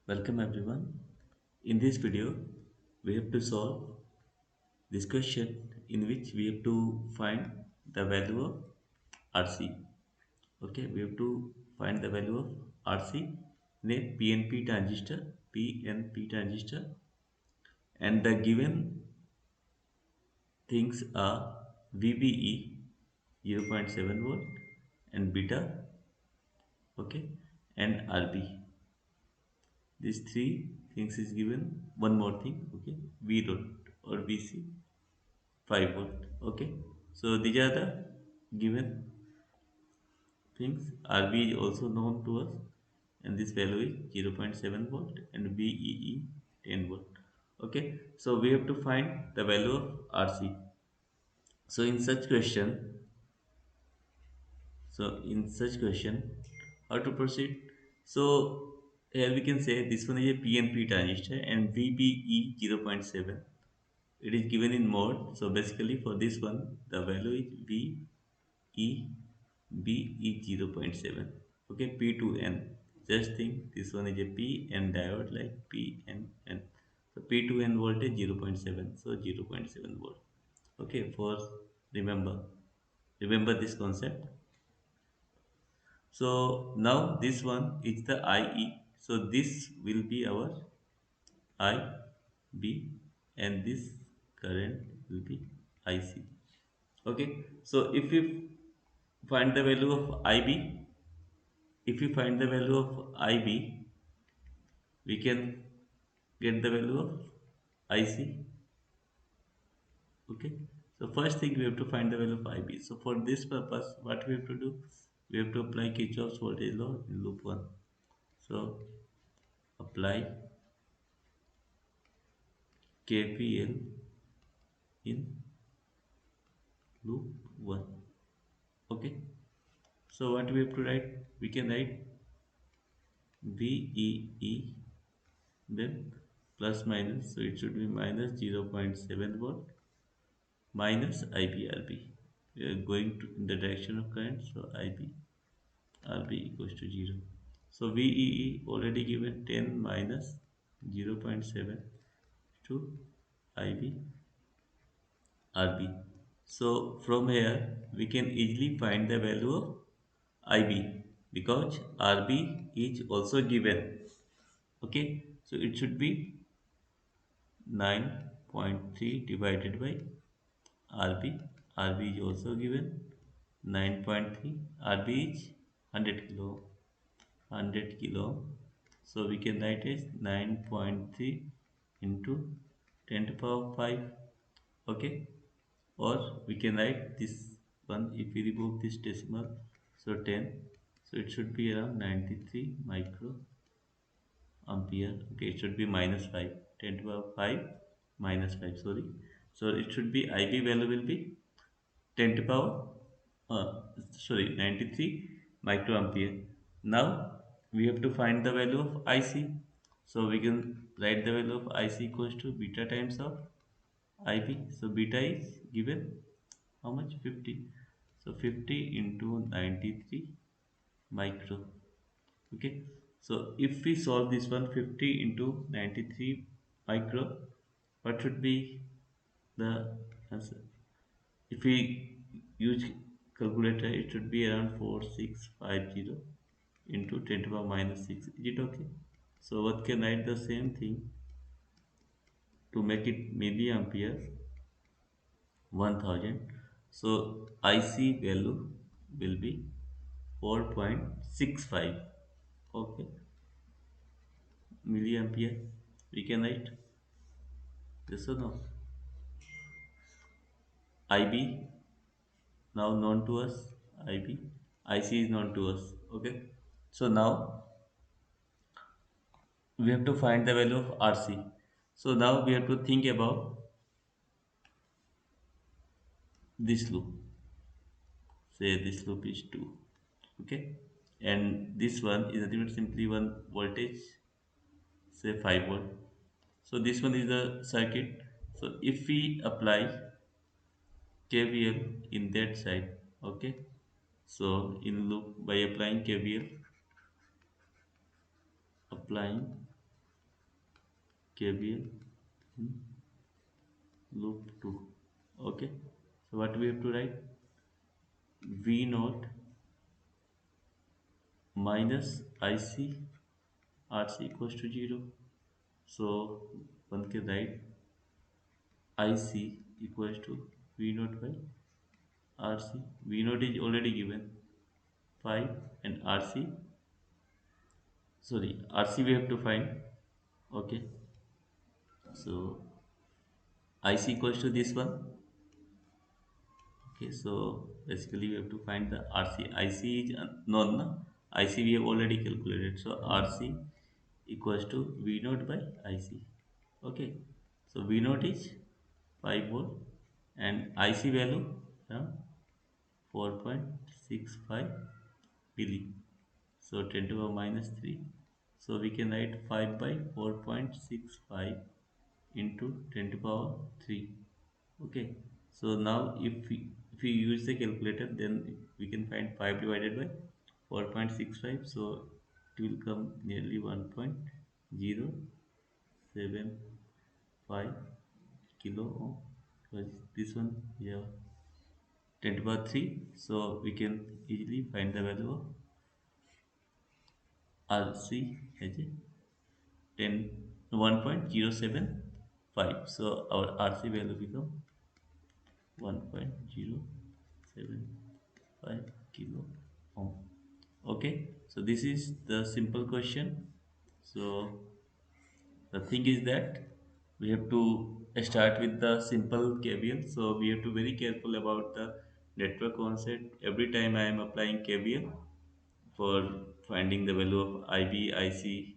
Welcome everyone. In this video, we have to solve this question in which we have to find the value of RC. Okay, we have to find the value of RC in a PNP transistor, and the given things are VBE 0.7 volt and beta, okay, and RB. These three things is given. One more thing, okay, V dot or VC 5 volt. Okay, so these are the given things. RB is also known to us, and this value is 0.7 volt and VEE 10 volt. Okay, so we have to find the value of RC. So in such question, how to proceed? So here we can say this one is a PNP transistor and VBE 0.7. It is given in mode. So basically for this one, the value is VE B is 0.7. Okay, P to N. Just think this one is a P N diode like P N N. So P to N voltage 0.7. So 0.7 volt. Okay, for remember remember this concept. So now this one is the IE. So this will be our IB, and this current will be IC. Okay, so if we find the value of IB, if we find the value of IB, we can get the value of IC. Okay, so first thing we have to find the value of IB. So for this purpose, what we have to do? We have to apply Kirchhoff's voltage law in loop 1. So apply KVL in loop 1. Okay, so what we have to write? We can write VEE, then plus minus, so it should be minus 0.7 volt minus IBRB. We are going to in the direction of current, so IBRB equals to 0. So VEE already given 10 minus 0.7 to IBRB. So from here we can easily find the value of IB because RB is also given. Okay, so it should be 9.3 divided by RB. RB is also given 9.3. RB is 100 kilo. 100 kilo. So we can write as 9.3 into 10 to the power 5. Okay. Or we can write this one if we remove this decimal. So 10. So it should be around 93 micro ampere. Okay, it should be minus 5. 10 to the power 5 minus 5. Sorry. So it should be IB value will be 10 to the power, sorry, 93 microampere. Now we have to find the value of IC. So we can write the value of IC equals to beta times of IB. So beta is given how much? 50. So 50 into 93 micro. Okay, so if we solve this one, 50 into 93 micro, what should be the answer? If we use calculator, it should be around 4650 into 10 to the power minus 6. Is it okay? So what can write the same thing to make it milliampere 1000. So IC value will be 4.65. Okay, milliampere. We can write this or no. IB now known to us. IB. IC is known to us. Okay. So now we have to find the value of RC. So now we have to think about this loop. Say this loop is 2. Okay. And this one is nothing but simply one voltage, say 5 volt. So this one is the circuit. So if we apply KVL in that side, okay. So in loop by applying KVL, applying KVL in loop 2. Okay, so what we have to write? V naught minus IC RC equals to 0. So one can write IC equals to V naught by RC. V naught is already given 5, and RC, sorry, RC we have to find. Okay, so IC equals to this one. Okay, so basically we have to find the RC. IC is known, na? IC we have already calculated. So RC equals to V naught by IC. Okay, so V naught is 5 volt and IC value around 4.65 milli. So 10 to the power minus 3. So we can write 5 by 4.65 into 10 to the power 3. Okay, so now if we use the calculator, then we can find 5 divided by 4.65. So it will come nearly 1.075 kilo ohm, because this one, yeah, 10 to the power 3. So we can easily find the value of RC as a 10 1.075. So our RC value become 1.075 kilo ohm. Okay, so this is the simple question. So the thing is that we have to start with the simple KVL. So we have to very careful about the network concept. Every time I am applying KVL for finding the value of IB, IC.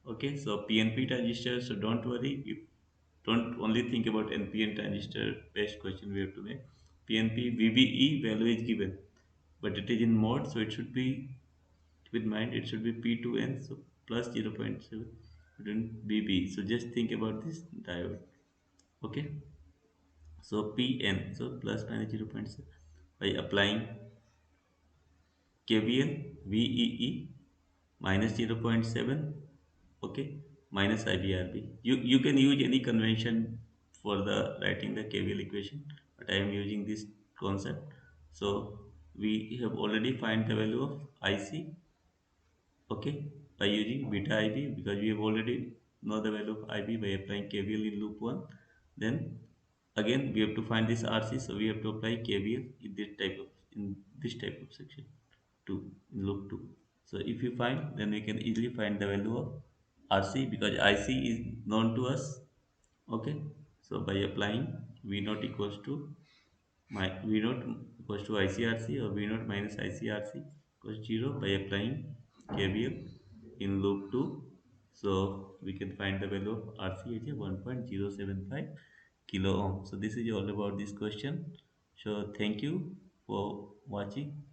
Okay, so PNP transistor. So don't worry. You don't only think about NPN transistor based question we have to make. PNP VBE value is given, but it is in mode, so it should be, with mind, it should be P2N, so plus 0.7 between BB. So just think about this diode. Okay, so PN, so plus minus 0.7 by applying KVL VEE minus 0.7. Okay, minus IBRB. You can use any convention for the writing the KVL equation, but I am using this concept. So we have already find the value of IC. Okay, by using beta IB, because we have already know the value of IB by applying KVL in loop 1. Then again we have to find this RC, so we have to apply KVL in this type of section 2, in loop 2. So if you find, then we can easily find the value of RC, because IC is known to us. Okay, so by applying V naught equals to my V naught equals to ICRC, or V naught minus ICRC equals 0, by applying KVL in loop 2. So we can find the value of RC as a 1.075 kilo ohm. So this is all about this question. So thank you for watching.